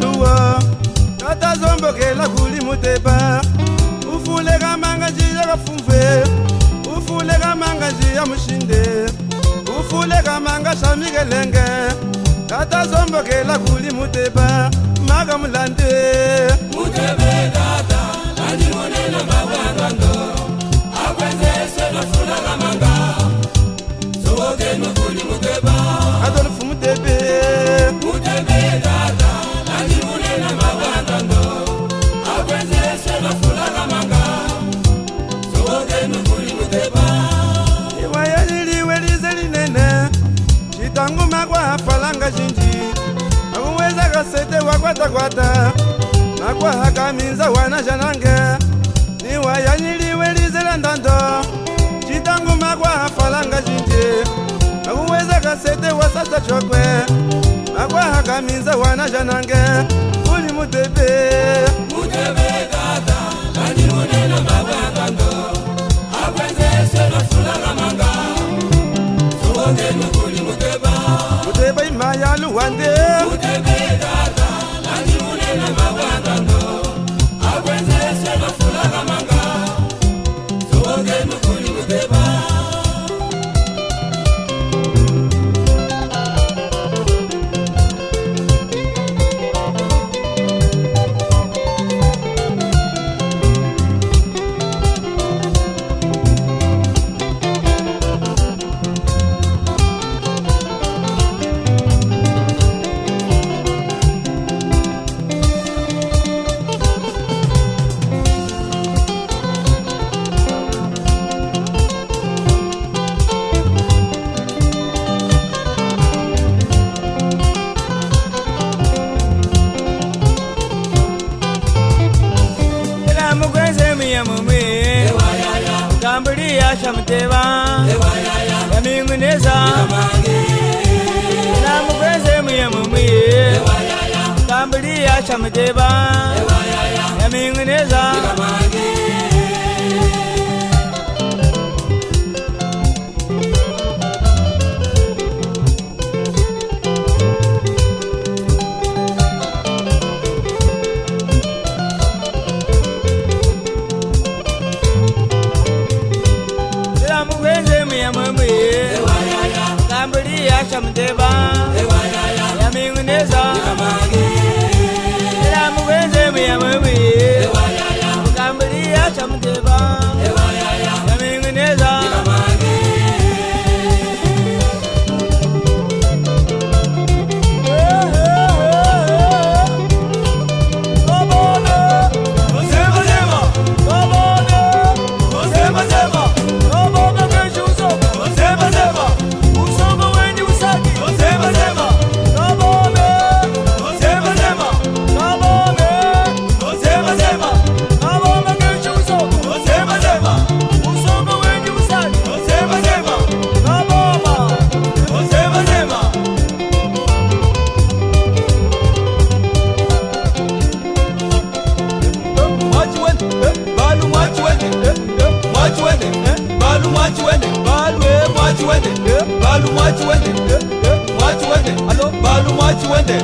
luwa Tata zombokela kuli muteba Ufulega manga jia gafumve Ufulega manga jia mushinde Ufulega manga shamigelenge Tata zombokela kuli muteba Maga mulande Mutebe tata Landi monena mawangando Akwenze sena fulaga manga Soge nukuli muteba Adolfu mutebe Mutebe tata Landi monena mawangando Akwenze sena fulaga manga Soge nukuli muteba Iwaya niliwe lizeli nene Chitangu magwa hafalanga jinji Amuweza kasete wakwata kwata Magwa haka minza wana janange Iwaya niliwe lizeli ndando Chitangu magwa hafalanga jinji Amuweza kasete wasasa chokwe Magwa haka minza wana janange Uli mutebe Mutebe tata Landi monena mawangando Akwenze sena fulaga manga Soge nukuli muteba Mutebe imaya luwande Mutebe tata Landi monena mawangando Akwenze sena fulaga manga Soge nukuli muteba Kamburi ya shamteva Yaminguneza Namukweze muyamumwi Kamburi ya shamteva Yaminguneza Kamburi ya shamteva Yaminguneza Namukweze muyamumwi Kamburi ya shamteva Yaminguneza Balu mwachi wende, alo balu mwachi wende.